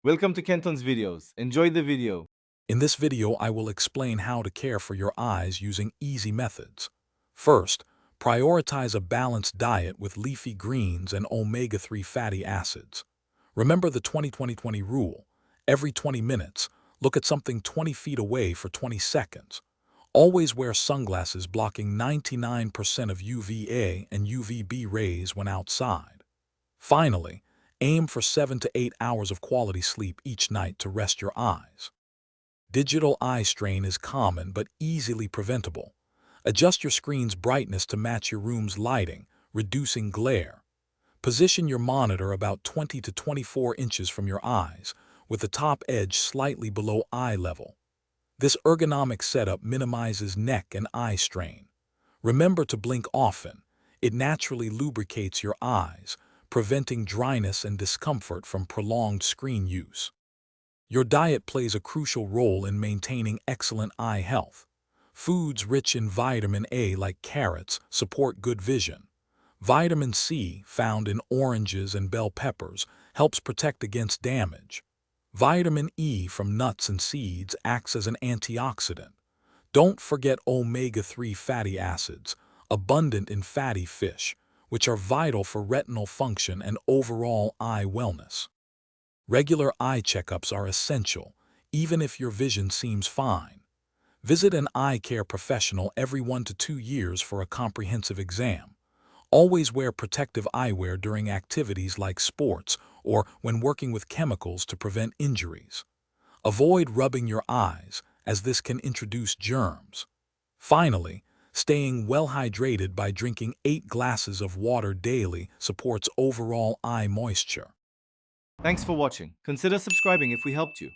Welcome to Kenton's videos. Enjoy the video. In this video, I will explain how to care for your eyes using easy methods. First, prioritize a balanced diet with leafy greens and omega-3 fatty acids. Remember the 20-20-20 rule. Every 20 minutes, look at something 20 feet away for 20 seconds. Always wear sunglasses blocking 99% of UVA and UVB rays when outside. Finally, aim for 7 to 8 hours of quality sleep each night to rest your eyes. Digital eye strain is common but easily preventable. Adjust your screen's brightness to match your room's lighting, reducing glare. Position your monitor about 20 to 24 inches from your eyes, with the top edge slightly below eye level. This ergonomic setup minimizes neck and eye strain. Remember to blink often. It naturally lubricates your eyes, preventing dryness and discomfort from prolonged screen use. Your diet plays a crucial role in maintaining excellent eye health. Foods rich in vitamin A like carrots support good vision. Vitamin C, found in oranges and bell peppers, helps protect against damage. Vitamin E from nuts and seeds acts as an antioxidant. Don't forget omega-3 fatty acids, abundant in fatty fish, which are vital for retinal function and overall eye wellness. Regular eye checkups are essential, even if your vision seems fine. Visit an eye care professional every 1 to 2 years for a comprehensive exam. Always wear protective eyewear during activities like sports or when working with chemicals to prevent injuries. Avoid rubbing your eyes, as this can introduce germs. Finally, staying well hydrated by drinking 8 glasses of water daily supports overall eye moisture. Thanks for watching. Consider subscribing if we helped you.